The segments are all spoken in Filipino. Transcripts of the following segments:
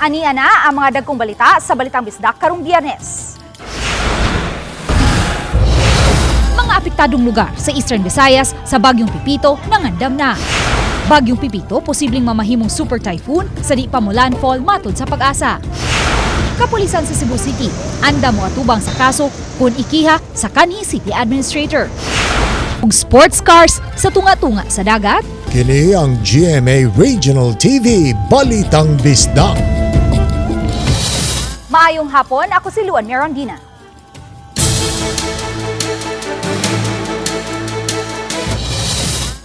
Ania na ang mga dagkong balita sa Balitang Bisdak karong Biyernes. Mga apektadong lugar sa Eastern Visayas sa Bagyong Pipito nangandam na. Bagyong Pipito posibleng mamahimong super typhoon sa di pa mo landfall matod sa Pag-asa. Kapulisan sa Cebu City, anda mo atubang sa kaso kung ikiha sa kanhi City Administrator. Ug sports cars sa tunga-tunga sa dagat. Kini ang GMA Regional TV Balitang Bisdak. Maayong hapon, ako si Luan Mirandina.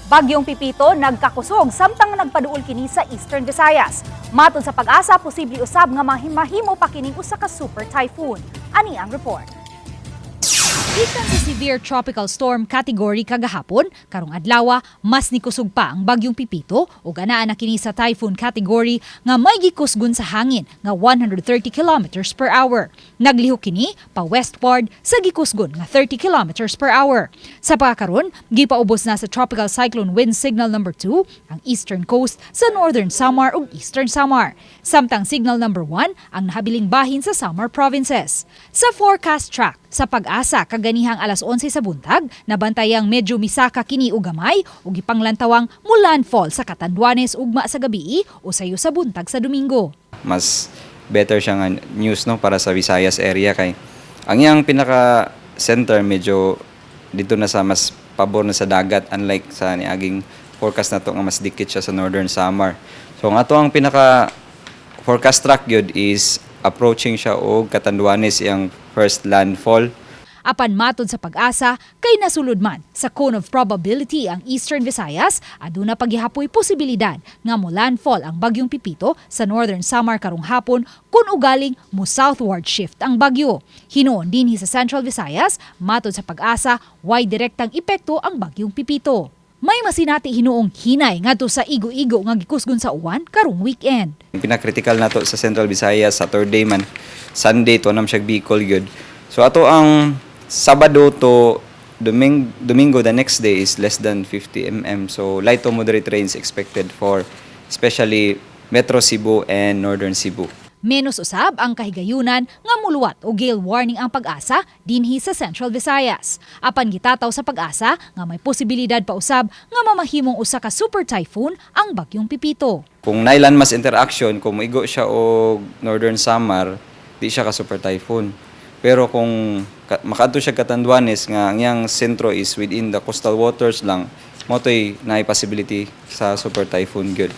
Bagyong Pipito nagkakusog samtang nagpaduol kini sa Eastern Visayas. Matod sa Pag-asa, posible usab nga mahimo pa kining usa ka super typhoon. Ani ang report. Bisan sa severe tropical storm category kagahapon, karong adlaw mas nikusog pa ang Bagyong Pipito ug anaa na kini sa typhoon category nga may gikusgon sa hangin nga 130 kilometers per hour. Naglihok kini pa westward sa gikusgon nga 30 kilometers per hour. Sa pagkakaron, gipaubos na sa tropical cyclone wind signal number 2 ang eastern coast sa northern Samar ug eastern Samar. Samtang signal number 1 ang nahabiling bahin sa Samar provinces. Sa forecast track sa Pag-asa kaganihang alas 11 sa buntag, nabantayang medyo misaka kini og gamay ug gipanglantawang mulandfall sa Catanduanes ugma sa gabii o sayo sa buntag sa Domingo. Mas better siya nga news no para sa Visayas area kay ang iyang pinaka center medyo dito na sa mas pabor na sa dagat unlike sa niaging forecast nato nga mas dikit siya sa northern Samar. So ang ato ang pinaka forecast track gyud is approaching siya og Catanduanes iyang first landfall. Apan matod sa Pag-asa, kay nasulod man sa cone of probability ang Eastern Visayas, aduna paghihapoy posibilidad nga mo landfall ang Bagyong Pipito sa northern Samar karong hapon kung ugaling mo southward shift ang bagyo. Hinuon dinhi sa Central Visayas, matod sa Pag-asa, way direktang epekto ang Bagyong Pipito. May masinati hinuong hinay ngadto sa igo-igo nga gikusgon sa uwan karong weekend. Pinakritikal nato sa Central Visayas Saturday man, Sunday to nam siya Bicol gyud. So ato ang Sabado to Domingo the next day is less than 50 mm. So light to moderate rains expected for especially Metro Cebu and Northern Cebu. Menos usab ang kahigayunan nga muluwat o gale warning ang Pag-asa dinhi sa Central Visayas. Apan gitataw sa Pag-asa nga may posibilidad pa usab nga mamahimong usa ka super typhoon ang Bagyong Pipito. Kung nailan mas interaction, kung maigo siya og Northern Samar, di siya ka super typhoon. Pero kung makadto siya Catanduanes nga ang iyang sentro is within the coastal waters lang, motoy naay possibility sa super typhoon gyud.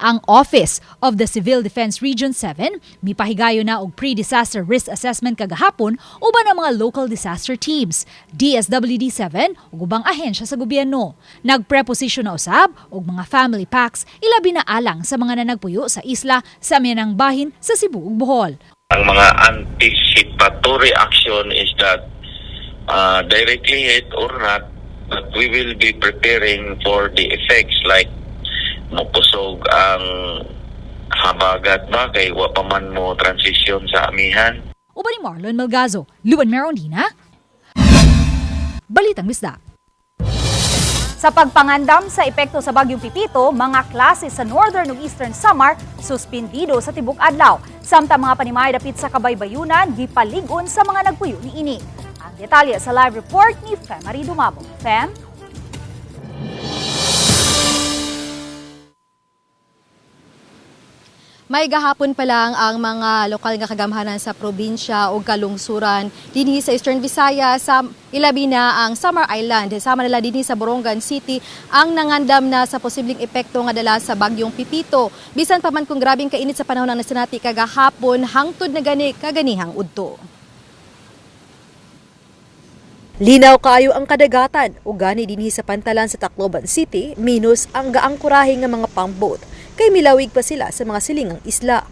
Ang Office of the Civil Defense Region 7 mipahigayo na og pre-disaster risk assessment kagahapon uban ang mga local disaster teams, DSWD-7 ug ubang ahensya sa gobyerno. Nagpreposisyon na usab og mga family packs ilabi na alang sa mga nanagpuyo sa isla sa mianang bahin sa Cebu ug Bohol. Ang mga anticipatory action is that directly hit or not, but we will be preparing for the effects like mapusog ang habagat ba kay wa pa man mo transition sa amihan. Uban ni Marlon Malgazo, Luan Mirandina, Balitang Bisdak. Sa pagpangandam sa epekto sa Bagyong Pipito, mga klase sa Northern ug Eastern Samar suspendido sa tibok adlaw. Samtang mga panimay dapit sa kabaybayunan gipalig-on sa mga nagpuyo niini. Ang detalye sa live report ni Femari Dumabo. Fem? May gahapon pa lang ang mga lokal nga kagamhanan sa probinsya o kalungsuran dinhi sa Eastern Visayas, sa ilabi na ang Samar Island. Sama nila dinhi sa Borongan City ang nangandam na sa posibleng epekto nga dala sa Bagyong Pipito. Bisan pa man kung grabing kainit sa panahon ng nasinati kagahapon, hangtod na kaganihang udto. Linaw kaayo ang kadagatan ug gani dinhi sa pantalan sa Tacloban City minus ang gaangkurahe nga mga pangboat kay milawig pa sila sa mga silingang isla.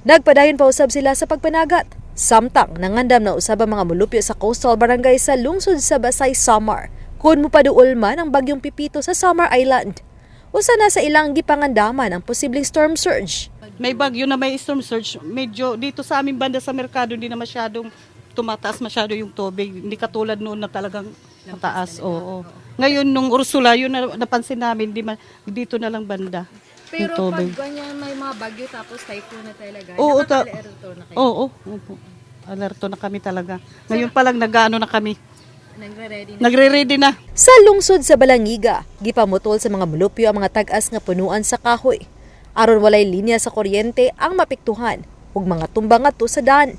Nagpadayon pa usab sila sa pagpanagat. Samtang nangandam na usab ang mga mulupyo sa coastal barangay sa lungsod sa Basay, Samar kun mopaduol man ang Bagyong Pipito sa Samar Island. Usa na sa ilang gipangandaman ang posibleng storm surge. May bagyo na may storm surge, medyo dito sa aming banda sa merkado hindi na masyadong tumataas masyado yung tubig. Hindi katulad noon na talagang mataas. Oo. Ngayon nung Ursula, yun na napansin namin, dito na lang banda. yung tubig. ganyan may mga bagyo tapos typhoon na talaga, Oo, nakaka-alerto na kayo? Oo, opo. Alerto na kami talaga. Ngayon pa lang nag-ano na kami. Nagre-ready na? Nagre-ready na. Sa lungsod sa Balangiga, gipamutol sa mga mulupyo ang mga tag-as nga punuan sa kahoy. Aron walay linya sa kuryente ang mapiktuhan ug mga tumbang ngadto sa daan.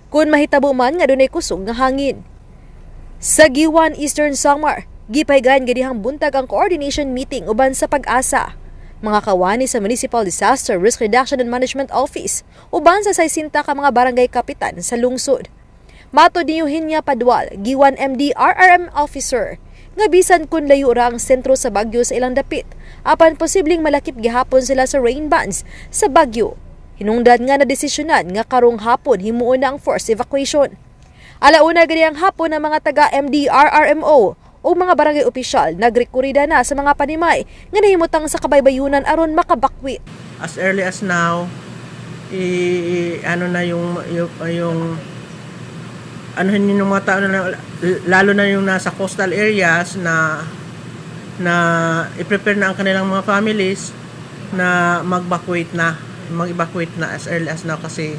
Kung mahitabo man nga dunay kusog nga hangin. Sa Giwan, Eastern Samar, gipaygayan gadihang buntag ang coordination meeting uban sa Pag-asa. Mga kawani sa Municipal Disaster Risk Reduction and Management Office uban sa 60 ka mga barangay kapitan sa lungsod. Matod ni Eugenia Padwal, Giwan MD RRM Officer, nga bisan kun layo ra ang sentro sa Bagyo sa ilang dapit, apan posibleng malakip gihapon sila sa rain bands sa Bagyo. Hinungdan nga na desisyonan nga karong hapon himuon na ang forced evacuation. Alauna gani ang hapon ng mga taga MDRRMO o mga barangay opisyal nagrekurida na sa mga panimay nga nahimutang sa kabaybayunan aron makabakwit. As early as now, ano na yung anuhin yung mga tao na, lalo na yung nasa coastal areas na i-prepare na ang kanilang mga families na mag-evacuate na as early as now kasi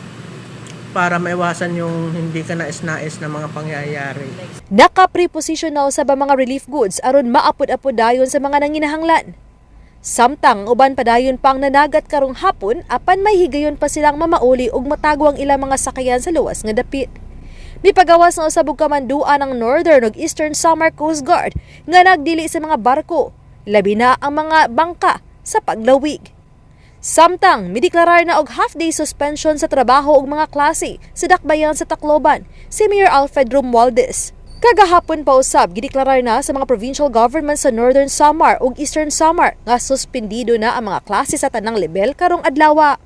para maiwasan yung hindi ka nais-nais na mga pangyayari. Naka-prepositional sa mga relief goods aron maapod-apod dayon sa mga nanginahanglan. Samtang uban padayon pang nanagat karong hapon apan may higayon pa silang mamauli ug matagwang ilang mga sakyan sa luwas nga dapit. Mipagawas na usab og kamanduan ang Northern ug Eastern Samar Coast Guard nga nagdili sa mga barko, labi na ang mga bangka sa paglawig. Samtang mideklarar na og half-day suspension sa trabaho ug mga klase sa dakbayan sa Tacloban si Mayor Alfred Romualdez. Kagahapon pa usab gideklarar na sa mga provincial government sa Northern Samar ug Eastern Samar nga suspendido na ang mga klase sa tanang level karong adlaw.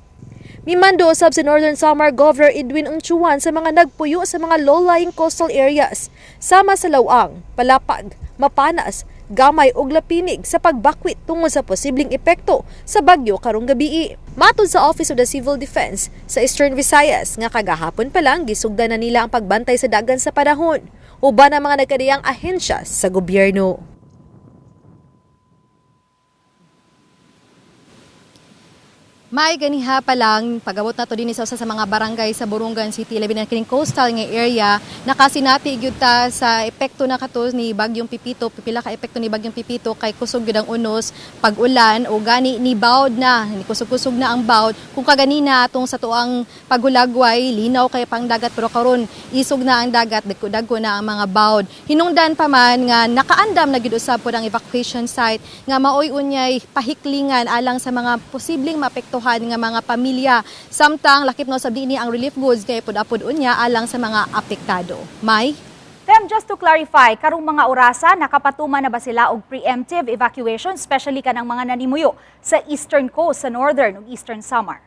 Mimando usab sa Northern Samar Governor Edwin Unchuan sa mga nagpuyo sa mga low-lying coastal areas sama sa Lawang, Palapag, Mapanas, Gamay ug Lapinig sa pagbakwit tungod sa posibleng epekto sa bagyo karong gabii. Matod sa Office of the Civil Defense sa Eastern Visayas nga kagahapon pa lang gisugdan na nila ang pagbantay sa dagan sa panahon uban ang mga nagkadiyang ahensya sa gobyerno. May ganiha pa lang, pag-abot na to din sa mga barangay sa Burungan City, labi na kining coastal nga area, nakasinati gyud ta sa epekto na kato ni Bagyong Pipito, pipila ka epekto ni Bagyong Pipito kay kusog gyud ang unos, pag-ulan o gani ni bawd na, ni kusog-kusog na ang bawd. Kung kaganina atong sa tuang paghulagway, linaw kay pang dagat pero karon isog na ang dagat, dagko na ang mga bawd. Hinungdan pa man nga nakaandam na gyud usab pod ang evacuation site nga maoy unyay pahiklingan alang sa mga posibleng maapektuhan nga mga pamilya. Samtang lakip no sabdi ni ang relief goods kay pud-apod unya alang sa mga apektado. May Tem, just to clarify, karong mga orasa, nakapatuman na ba sila og preemptive evacuation, especially kanang mga nanimuyo sa eastern coast, sa northern ug eastern Samar?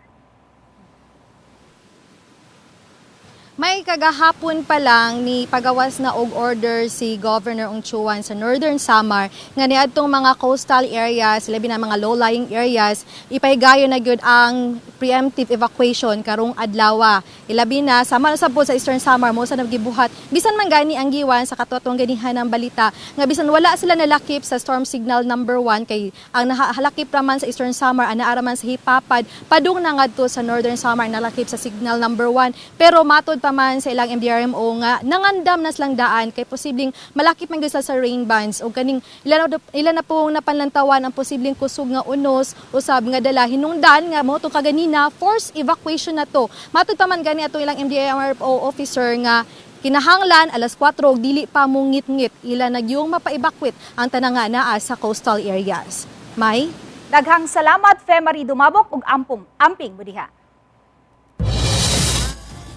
may kagahapon pa lang ni pagawas na og order si Governor Unchuan sa Northern Samar nga niadtong mga coastal areas, labi na mga low-lying areas, ipahigayon na gyud ang preemptive evacuation karong adlaw. Ilabi na sama sa po sa Eastern Samar mo sa nagibuhat. Bisan man gani ang giwan sa katuatong ganihan ng balita nga bisan wala sila nalakip sa storm signal number 1 kay ang nahalakip raman sa Eastern Samar ana araman sa Hipapad padung na ngadto sa Northern Samar nalakip sa signal number 1 pero matod pa man sa ilang MDRMO nga nangandam na silang daan kay posibleng malakip man gyud sa rain bands o kaning ilan na pong napanlantawan ang posibleng kusog nga unos usab nga dala hinungdan nga mo tong kaganina forced evacuation na to. Matod pa man gani ato ilang MDRMO officer nga kinahanglan alas 4 dili pa mo ngit-ngit ila nagyong mapa-evacuate ang tanang nga naa sa coastal areas. May Daghang salamat Femari Dumabok ug amping budiha.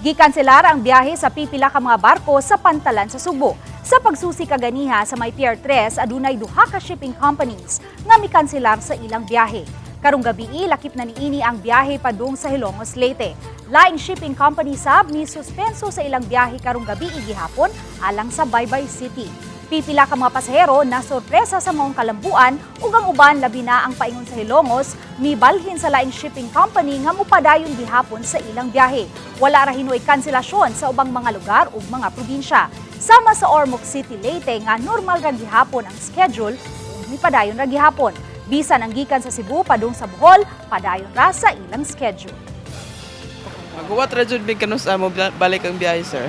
Gikanselar ang biyahe sa pipila ka mga barko sa Pantalan sa Subo. Sa pagsusi kaganiha sa may Pier 3, adunay duha ka shipping companies nga mikanselar sa ilang biyahe. Karong gabi lakip na niini ang biyahe padung sa Hilongos Leyte. Laing shipping company sab ni suspenso sa ilang biyahe karong gabi gihapon alang sa Baybay City. Pipila ka mga pasahero na sorpresa sa maong kalambuan ug ang uban labi na ang paingon sa Hilongos mibalhin sa laing shipping company nga mupadayon gihapon sa ilang biyahe. Wala ra hinoy kanselasyon sa ubang mga lugar ug mga probinsya. Sama sa Ormoc City, Leyte nga normal ra gihapon ang schedule ug mipadayon ra gihapon. Bisan ang gikan sa Cebu padung sa Bohol, padayon ra sa ilang schedule. Maghuwat ra jud big kanus mo balik ang biyahe, sir.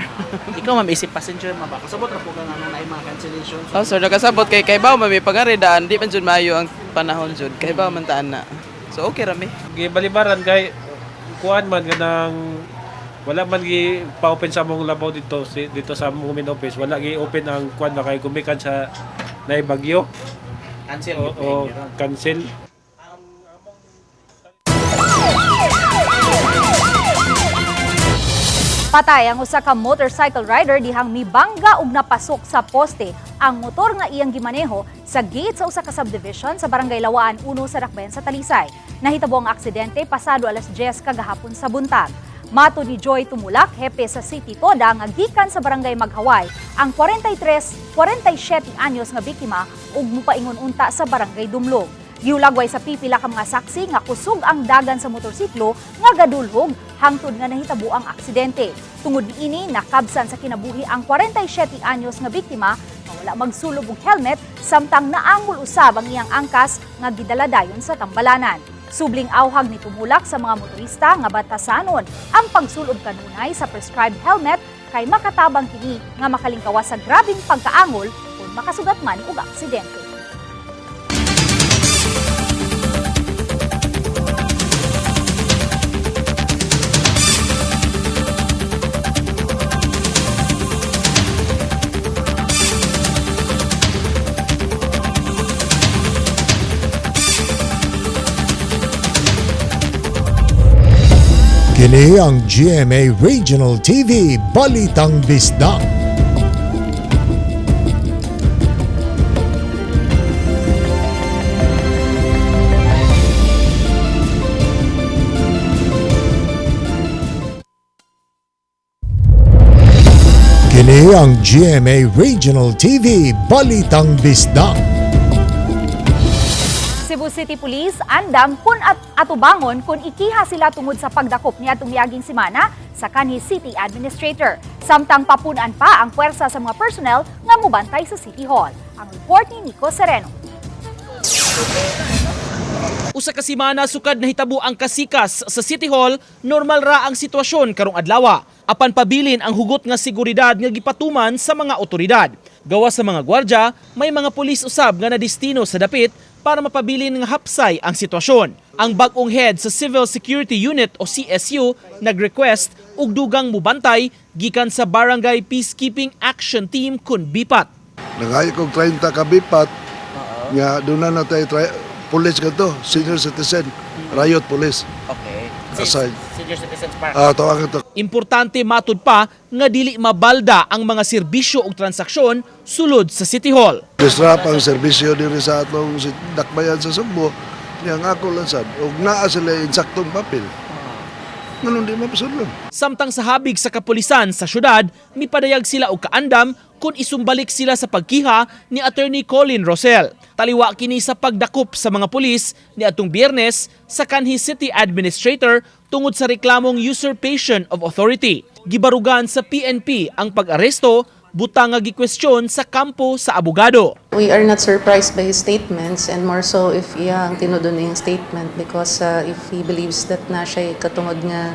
Ikaw ma'am, isip passenger ma ba? Kasabot na po ka nga na mga cancellations. Oh, sir, nakasabot kay baw may pagaridaan, di man jud maayo ang panahon jud. Kay baw man taan na. So okay ra mi. Gibalibaran kay kuan man ganang wala man gi pa-open sa mong labaw dito sa Mumin office. Wala gi open ang kuan na kay gumikan sa naibagyo. Cancel. O cancel. Patay ang usa ka motorcycle rider dihang mibangga ug napasok sa poste ang motor nga iyang gimaneho sa gate sa usa ka subdivision sa Barangay Lawaan 1 sa Dakbayan sa Talisay. Nahitabo ang aksidente pasado alas 10 kagahapon sa buntag. Mato ni Joy Tumulak, hepe sa City Toda nga gikan sa Barangay Maghaway, ang 47 anyos nga biktima ug mupaingon unta sa Barangay Dumlog. Giulagway sa pipila ka mga saksi nga kusog ang dagan sa motorsiklo nga gadulhog hangtod nga nahitabo ang aksidente. Tungod niini nakabsan sa kinabuhi ang 47 anyos nga biktima nga wala magsulog og helmet samtang naangol usab ang iyang angkas nga gidala dayon sa tambalanan. Subling awhag ni Tumulak sa mga motorista nga batasanon ang pagsulob kanunay sa prescribed helmet kay makatabang kini nga makalingkawas sa grabing pagkaangol kung makasugat man og aksidente. Kini ang GMA Regional TV Balitang Bisdak. Kini ang GMA Regional TV Balitang Bisdak. Cebu City Police andam kun atubangon kun ikiha sila tungod sa pagdakop ni atong miaging semana sa kanhi City Administrator. Samtang papunan pa ang puwersa sa mga personnel nga mubantay sa City Hall. Ang report ni Nico Sereno. Usa ka semana sukad nahitabo ang kasikas sa City Hall, normal ra ang sitwasyon karong adlaw. Apan pabilin ang hugot nga seguridad nga gipatuman sa mga otoridad. Gawas sa mga gwardya, may mga pulis usab nga nadistino sa dapit para mapabilin nga hapsay ang sitwasyon. Ang bag-ong head sa Civil Security Unit o CSU nag-request og dugang mubantay gikan sa Barangay Peacekeeping Action Team kun BIPAT. Nagayo kong 30 ka BIPAT nga doon na tayo police ka to, senior citizen, riot police. Okay. Aside. Senior citizens park. Tawagan to. Importante matud pa nga dili mabalda ang mga serbisyo ug transaksyon sulod sa City Hall. Disrupt ang serbisyo diri sa atong dakbayan sa Sugbo. Yang ako lang sad, ug naa sila insaktong papel. Nganong di mapasulod? Samtang sa habig sa kapulisan sa syudad, mipadayag sila og kaandam kung isumbalik sila sa pagkiha ni Attorney Colin Rosel. Taliwa kini sa pagdakop sa mga pulis ni atong Biyernes sa kanhi City Administrator tungod sa reklamong usurpation of authority. Gibarugan sa PNP ang pag-aresto, butang nga gikwestiyon sa kampo sa abogado. We are not surprised by his statements and more so if iyang tinudon yung statement because if he believes that na siya katungod nga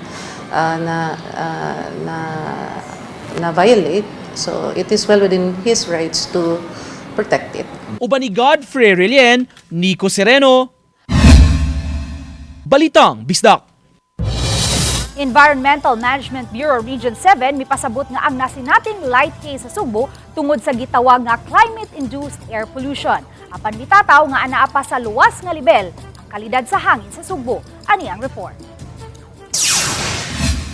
na violate, so it is well within his rights to protect it. Uban ni Godfrey Relien, Nico Sereno, Balitang Bisdak. Environmental Management Bureau Region 7 mipasabot nga ang nasinating light haze sa Sugbo tungod sa gitawag nga climate-induced air pollution. Apan mitataw nga anaa pa sa luwas nga lebel ang kalidad sa hangin sa Sugbo. Ani ang report.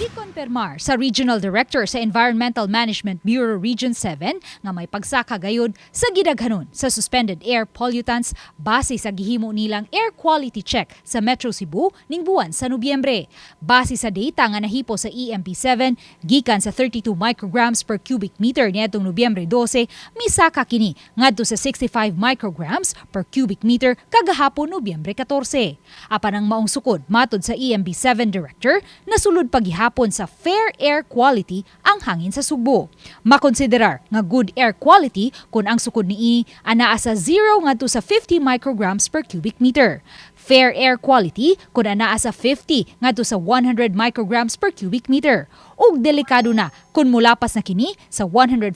Gikonpermar sa Regional Director sa Environmental Management Bureau Region 7 nga may pagsaka gayud sa gidaghanon sa suspended air pollutants base sa gihimo nilang air quality check sa Metro Cebu ning buwan sa Nobyembre. Base sa data nga nahipo sa EMP7 gikan sa 32 micrograms per cubic meter niadtong Nobyembre 12, misaka kini ngadto sa 65 micrograms per cubic meter kagahapon Nobyembre 14. Apan ang maong sukod matud sa EMP7 Director, nasulod paghihapon gihapon sa fair air quality ang hangin sa Subo. Makonsiderar nga good air quality kung ang sukod niini anaa sa 0 ngadto sa 50 micrograms per cubic meter. Fair air quality kung anaa sa 50 ngadto sa 100 micrograms per cubic meter. Ug delikado na kung mulapas na kini sa 150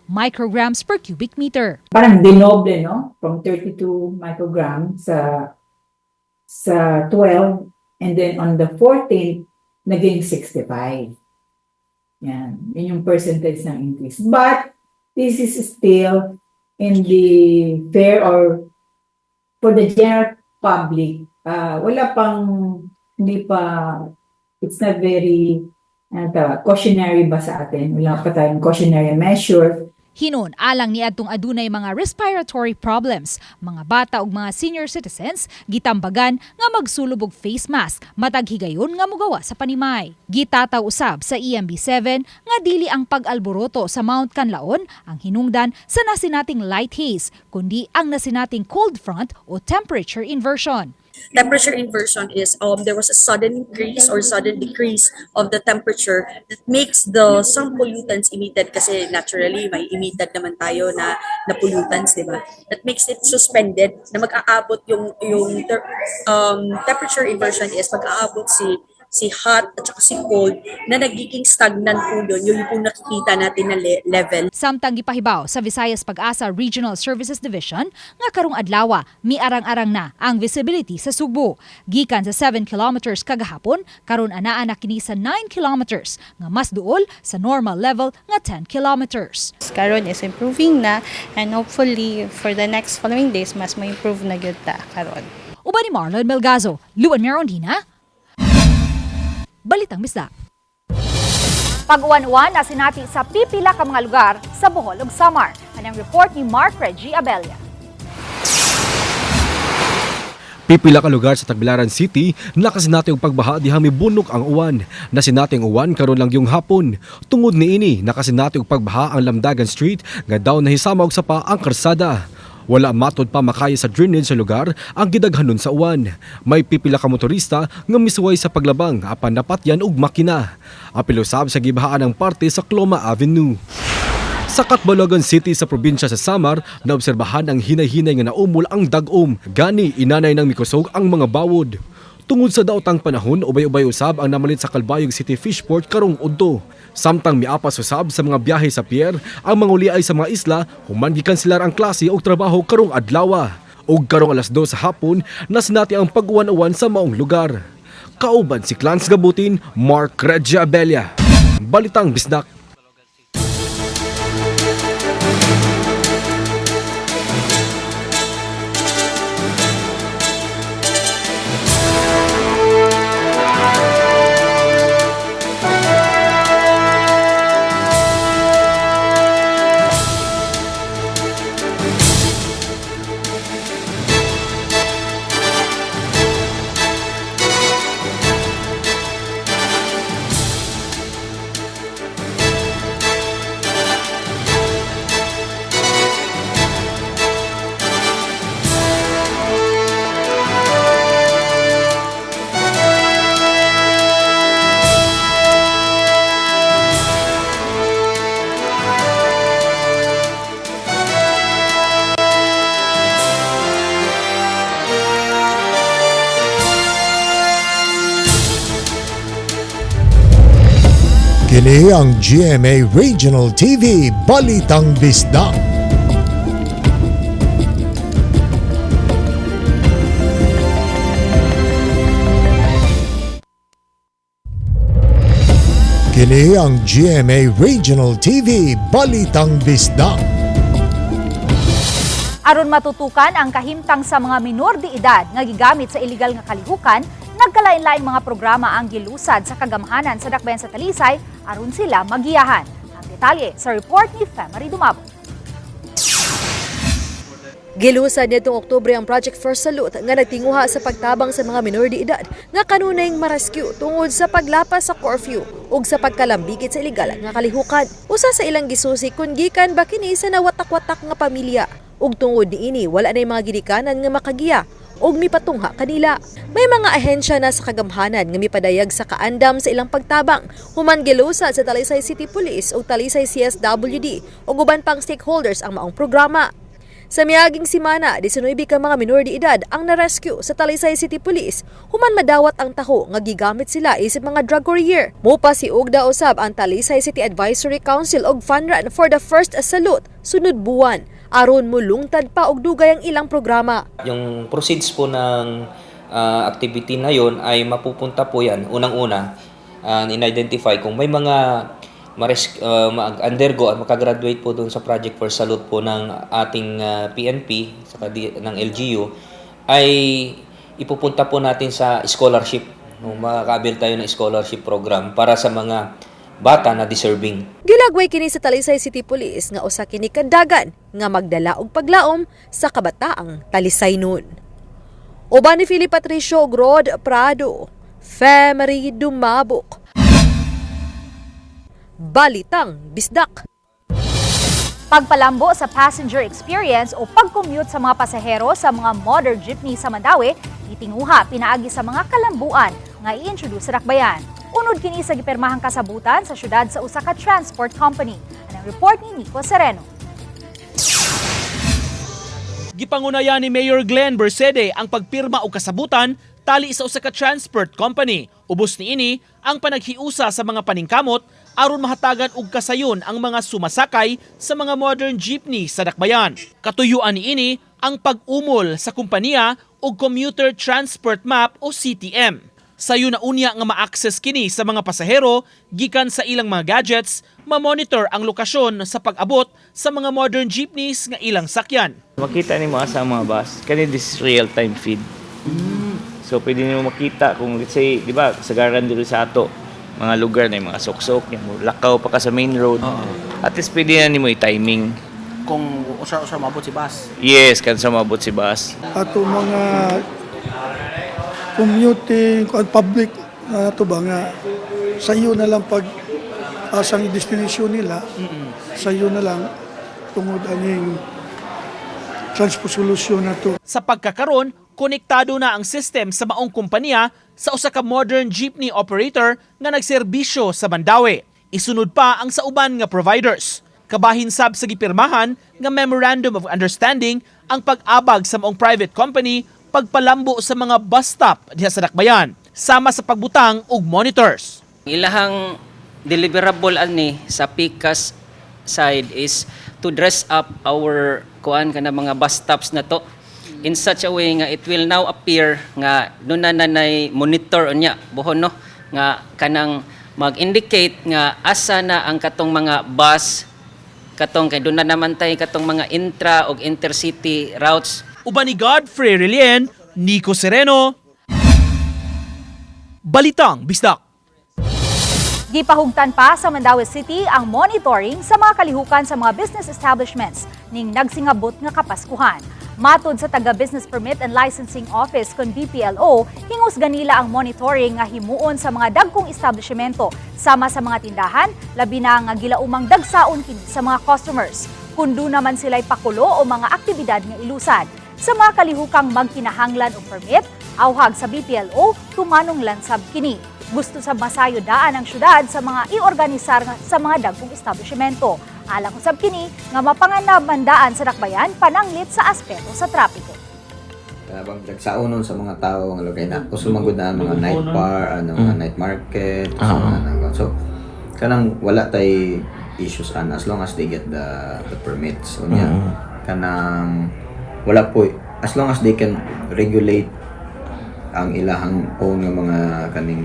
micrograms per cubic meter. Parang dinoble, no? From 32 micrograms sa 12, and then on the 14th, naging 65. Yan. Yun yung percentage ng increase. But this is still in the fair or for the general public. Wala pang, hindi pa, it's not very cautionary ba sa atin? Wala pa tayong cautionary measure. Hinon, alang ni adtong adunay mga respiratory problems, mga bata ug mga senior citizens, gitambagan nga magsulub og face mask, matag higayon nga mogawa sa panimay. Gitataw usab sa EMB7 nga dili ang pag-alboroto sa Mount Canlaon ang hinungdan sa nasinating light haze, kundi ang nasinating cold front o temperature inversion. Temperature inversion is there was a sudden increase or sudden decrease of the temperature that makes some pollutants emitted kasi naturally may emitted naman tayo na pollutants, di ba? That makes it suspended na mag-aabot yung temperature inversion is mag-aabot si hot at saka si cold na nagiging stagnant po yun yung nakikita natin na level. Samtang gipahibaw sa Visayas Pag-asa Regional Services Division nga karong adlaw miarang-arang na ang visibility sa Subo. Gikan sa 7 kilometers kagahapon, karon anaa na kini sa 9 kilometers nga mas duol sa normal level nga 10 kilometers. Karon is improving na and hopefully for the next following days mas ma-improve na gyud ta karon. Uban ni Marlon Melgazo, Luan Merondina, Balitang Bisdak. Pag-uwan-uwan na sinati sa pipila ka mga lugar sa Bohol ug Samar. Anang report ni Mark Reggie Abella. Pipila ka lugar sa Tagbilaran City nakasinati og pagbaha diha mibunok ang uwan. Nasinati ang uwan karon lang yung hapon. Tungod niini nakasinati og pagbaha ang Lamdagan Street nga daw nahisama og sapa ang karsada. Wala matod pa makaya sa drainage sa lugar ang gidaghanon sa uwan. May pipila ka motorista nga misuway sa paglabang apan napatyan og makina. Apil usab sa gibahaan ang parte sa Cloma Avenue. Sa Catbalogan City sa probinsya sa Samar, naobserbahan ang hinay-hinay nga naumol ang dagom. Gani inanay ng mikusog ang mga bawod. Tungod sa daotang panahon, ubay-ubay usab ang namalit sa Calbayog City Fishport karong udto. Samtang miapas usab sa mga biyahe sa pier, ang mga uliay sa mga isla, human gikanselar ang klase o trabaho karong adlaw. Ug karong alas 2 sa hapon, nasinati ang pag-uwan-uwan sa maong lugar. Kauban si Clans Gabutin, Mark Reggie Abella. Balitang Bisdak. Kini ang GMA Regional TV Balitang Bisdak. Kini ang GMA Regional TV Balitang Bisdak. Aron matutukan ang kahimtang sa mga minor de edad nga gigamit sa illegal nga kalihukan, nagkalain-laing mga programa ang gilusad sa kagamhanan sa Dakbayan sa Talisay aron sila magiyahan. Ang detalye sa report ni Femari Dumabot. Gilusad nitong Oktubre ang Project First Salute nga nagtinguha sa pagtabang sa mga minor de edad nga kanunayng ma-rescue tungod sa paglapas sa curfew ug sa pagkalambigit sa illegal nga kalihukan. Usa sa ilang gisusi kun gikan ba kini sa nawatak-watak nga pamilya ug tungod niini wala nay mga gidikanan nga makagiya ug mipatungha kanila. May mga ahensya na sa kagamhanan nga mipadayag sa kaandam sa ilang pagtabang, human gilusa sa Talisay City Police ug Talisay CSWD ug uban pang stakeholders ang maong programa. Sa miaging simana, 19 ka mga minor de edad ang na-rescue sa Talisay City Police, human madawat ang taho nga gigamit sila isip mga drug courier. Mopa si Ugda usab ang Talisay City Advisory Council og fun run for the first salute sunod buwan, aron mulungtad pa og dugay ang ilang programa. Yung proceeds po ng activity na yon ay mapupunta po yan, unang-una, in-identify kung may mga mag-undergo at makagraduate po doon sa Project for Salute po ng ating PNP saka ng LGU, ay ipupunta po natin sa scholarship. Makakabil tayo ng scholarship program para sa mga bata na deserving. Gilagway kini sa Talisay City Police nga usa kini kadagan nga magdala og paglaom sa kabataang Talisaynon. Uban ni Philip Patricio ug Rod Prado, Femery Dumabok. Balitang Bisdak. Pagpalambo sa passenger experience o pag-commute sa mga pasahero sa mga modern jeepney sa Mandaue, itinguha pinaagi sa mga kalambuan nga i-introduce sa Dakbayan. Unod kini sa gipermahang kasabutan sa syudad sa usa ka transport company. Anang report ni Nico Sereno. Gipangunayan ni Mayor Glenn Bersede ang pagpirma og kasabutan tali sa usa ka transport company. Ubos niini ang panaghiusa sa mga paningkamot aron mahatagan og kasayon ang mga sumasakay sa mga modern jeepney sa Dakbayan. Katuyuan niini ang pag-umol sa kompanya og Commuter Transport Map o CTM. Sayo na unya nga ma-access kini sa mga pasahero gikan sa ilang mga gadgets, ma-monitor ang lokasyon sa pag-abot sa mga modern jeepneys nga ilang sakyan. Makita nimo asa ang mga bus, kani this real-time feed. So pwede nimo makita kung let's say, di ba, sagaran dito sa ato, mga lugar na yung mga sok-sok, yung lakaw pa ka sa main road. At least pwede na nimo i-timing. Kung usa mabot si bus. Yes, kan sa mabot si bus. Ato mga commuting, public, ato ba nga, sa iyo na lang pag asang destination nila, sa iyo na lang tungod aning transport solution na to. Sa pagkakaroon, konektado na ang system sa maong kompanya sa usa ka modern jeepney operator nga nagserbisyo sa Mandaue. Isunod pa ang sa uban nga providers. Kabahin sab sa gipirmahan nga Memorandum of Understanding ang pag-abag sa maong private company pagpalambo sa mga bus stop diha sa Dakbayan, sama sa pagbutang og monitors. Ilahang deliverable ani sa PICAS side is to dress up our mga bus stops na to in such a way nga it will now appear nga doon na nanay monitor unya buhon no nga kanang mag-indicate nga asa na ang katong mga bus katong kay doon na naman tay katong mga intra o intercity routes. Uban ni Godfrey Relien, Nico Sereno, Balitang Bisdak. Gipahugtan pa sa Mandaue City ang monitoring sa mga kalihukan sa mga business establishments ning nagsingabot nga kapaskuhan. Matod sa taga-Business Permit and Licensing Office kon BPLO, hingos ganila ang monitoring nga himuon sa mga dagkong establishmento sama sa mga tindahan, labi na nga gilaumang dagsaon kini sa mga customers. Kundo naman sila'y pakulo o mga aktibidad nga ilusad. Sa mga kalihukang magkinahanglan og permit, awhag sa BPLO, tumanong lansab kini. Gusto sa masayo daan ang syudad sa mga iorganisar sa mga dagkong establishmento. Alang usab kini nga mapanganab man daan sa Dakbayan pananglit sa aspeto sa trapiko. Kanabang dagsaunon sa mga tao nga lugay na usumangod na mga night bar, mga night market, so kanang wala tay issues as long as they get the permits. So kanang wala po, as long as they can regulate ang ilahang own nga mga kaning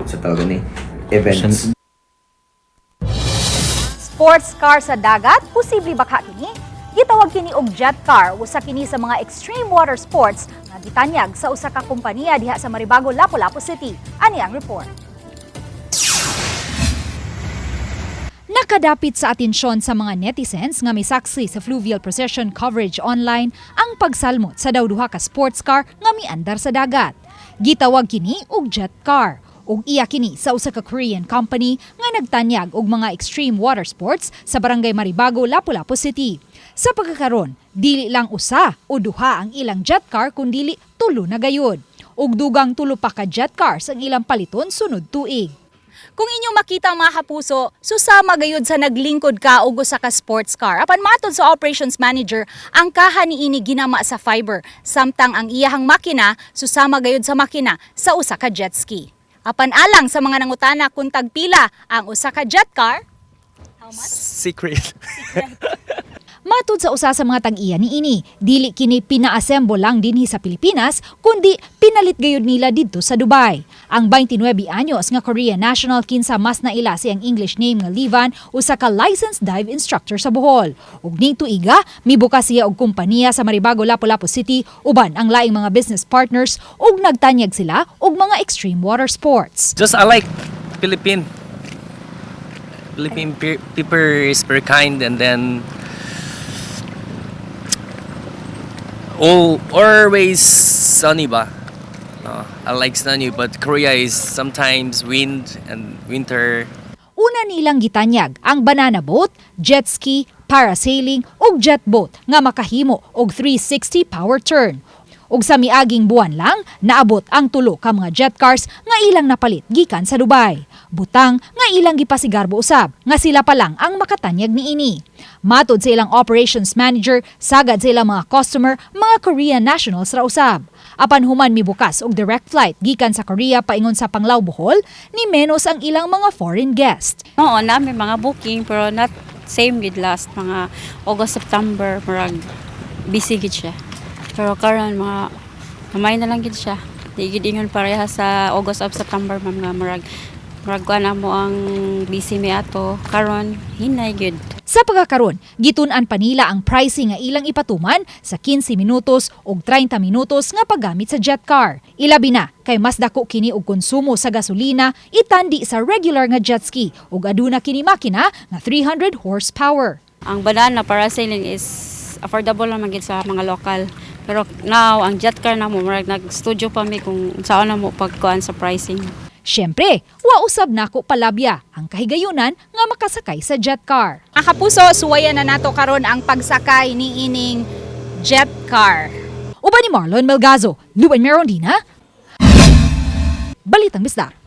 sa tawag ni events. Sports car sa dagat, posible baka kini? Gitawag kini og jet car, usa kini sa mga extreme water sports nga gitanyag sa usa ka kompanya diha sa Maribago, Lapu-Lapu City. Ani ang report. Nakadapit sa atensyon sa mga netizens nga may saksi sa fluvial procession coverage online ang pagsalmot sa daw duha ka sports car nga miandar sa dagat. Gitawag kini og jet car. ug iya kini sa usa ka Korean company nga nagtanyag og mga extreme water sports sa Barangay Maribago, Lapu-Lapu City. Sa pagkakaron, dili lang usa o duha ang ilang jet car kundi tulo na gayud. Ug dugang tulo pa ka jet cars ang ilang paliton sunod tuig. Kung inyong makita mga kapuso, susama gayud sa naglingkod ka og usa ka sports car. Apan matod sa operations manager, ang kaha niini ginama sa fiber, samtang ang iyahang makina susama gayud sa makina sa usa ka jet ski. Apan alang sa mga nangutana kung tagpila ang usa ka jet car, how much? Secret. Matud sa usa sa mga tag-iya niini, dili kini pina-assemble lang dinhi sa Pilipinas, kundi pinalit gayud nila didto sa Dubai. Ang 29 anyos nga Korean national kinsa mas naila siyang English name nga Levan, usa ka licensed dive instructor sa Bohol. Ug ning tuiga, mibukas siya og kompanya sa Maribago, Lapu-Lapu City uban ang laing mga business partners ug nagtanyag sila og mga extreme water sports. Just I like Philippine people is very kind, and then always sunny ba? No, I like sunny, but Korea is sometimes wind and winter. Una nilang gitanyag ang banana boat, jet ski, parasailing ug jet boat nga makahimo og 360 power turn. Ug sa miaging buwan lang, naabot ang tulo ka mga jet cars nga ilang napalit gikan sa Dubai. Butang nga ilang gipasigarbo usab nga sila pa lang ang makatanyag niini. Matod sa ilang operations manager, sagad sa ilang mga customer, mga Korean nationals ra usab. Apan human mibukas og direct flight gikan sa Korea paingon sa Panglao, Bohol, ni menos ang ilang mga foreign guest. Oo, namin mga booking pero not same gid last mga August, September, marag busy gid siya. Pero karon mga kamay na lang gid siya. Di gid ingon pareha sa August of September ma'am nga marag kuan mo ang busy mi ato karon hinay gid. Sa pagkakaron, gitun-an pa nila ang pricing nga ilang ipatuman sa 15 minutos o 30 minutos nga paggamit sa jet car. Ilabi na kay mas dako kini og konsumo sa gasolina itandi sa regular nga jet ski ug aduna kini makina nga 300 horsepower. Ang banana parasailing is affordable lang magid sa mga lokal. Pero now ang jet car na mo marag nag-studio pa mi kung saan na mo pagkuan sa pricing. Siyempre, wa usab nako palabya ang kahigayunan nga makasakay sa jet car. Mga kapuso, suwayan na nato karon ang pagsakay ni ining jet car. Uban ni Marlon Melgazo, Luan Merondina, Balitang Bisdak.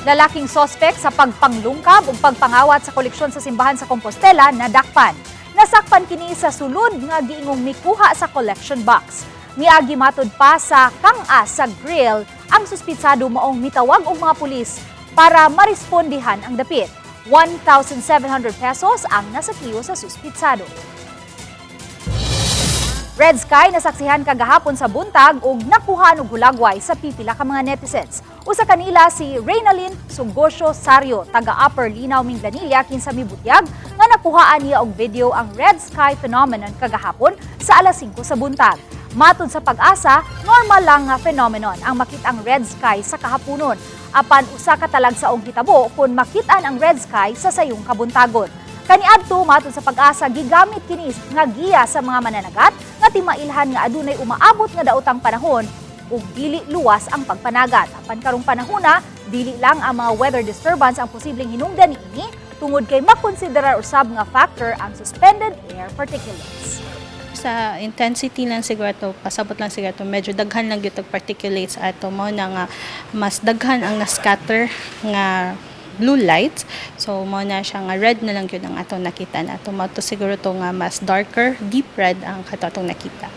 Lalaking sospek sa pagpanglungkab o pagpangawat sa koleksyon sa simbahan sa Compostela nadakpan. Nasakpan kini sa sulod nga giingong mikuha sa collection box. Miagi matod pa sa kang-as sa grill ang suspitsado maong mitawag og mga pulis para marespondihan ang dapit. 1,700 pesos ang nasakiyo sa suspitsado. Red sky nasaksihan kagahapon sa buntag ug nakuha og hulagway sa pipila ka mga netizens. Usa kanila si Reynalyn Sugosyo Sario, taga Upper Linaw, Minglanilla, kinsa mibutyag nga nakuhaan niya og video ang red sky phenomenon kagahapon sa alas 5 sa buntag. Matod sa Pag-asa, normal lang nga phenomenon ang makit ang red sky sa kahaponon. Apan usa ka talagsaong hitabo kung makitaan ang red sky sa sayong kabuntagon. Kaniadto matod sa Pag-asa, gigamit kini nga giya sa mga mananagat nga timailhan nga adunay umaabot nga daotang panahon ug dili luwas ang pagpanagat. Apan karong panahona, dili lang ang mga weather disturbance ang posibleng hinungdan niini tungod kay makonsiderar usab nga factor ang suspended air particulates. Sa intensity lang siguro to, pasabot lang siguro to, medyo daghan lang gyud og particulates ato mo na nga mas daghan ang na-scatter nga blue lights. So mo na siya nga red na lang gyud ang atong nakita nato. Mo to siguro to nga mas darker, deep red ang atong nakita.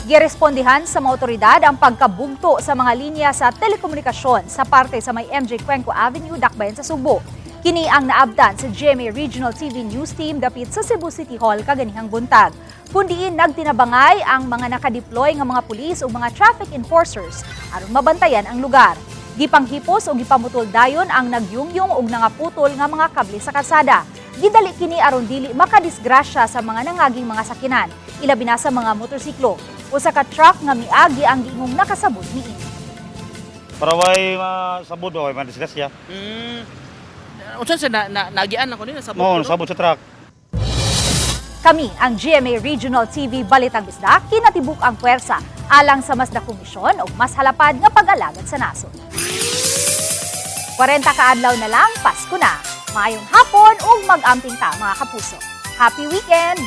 Girespondihan sa mga otoridad ang pagkabugto sa mga linya sa telekomunikasyon sa parte sa may MJ Cuenco Avenue, Dakbayan sa Subo. Kini ang naabdan sa GMA Regional TV News Team dapit sa Cebu City Hall kaganihang buntag. Kundiin nagtinabangay ang mga nakadeploy nga mga pulis o mga traffic enforcers aron mabantayan ang lugar. Gipanghipos o gipamutol dayon ang nagyungyong og nangaputol nga mga kable sa kalsada. Gidali kini aron dili makadisgrasya sa mga nangaging mga sakinan, ilabi na sa mga motorsiklo. Usa ka truck nga miagi ang giingong nakasabot niini. Para way masabot o way madisgrasya. Unsan sa nagian ako nila sabot? Mo, sabot sa truck. Kami ang GMA Regional TV Balitang Bisdak kinatibuk ang puwersa alang sa mas dakong misyon o mas halapad nga pag-alagad sa nasod. 40 ka adlaw na lang, Pasko na. Maayong hapon ug mag-amping ta mga kapuso. Happy weekend!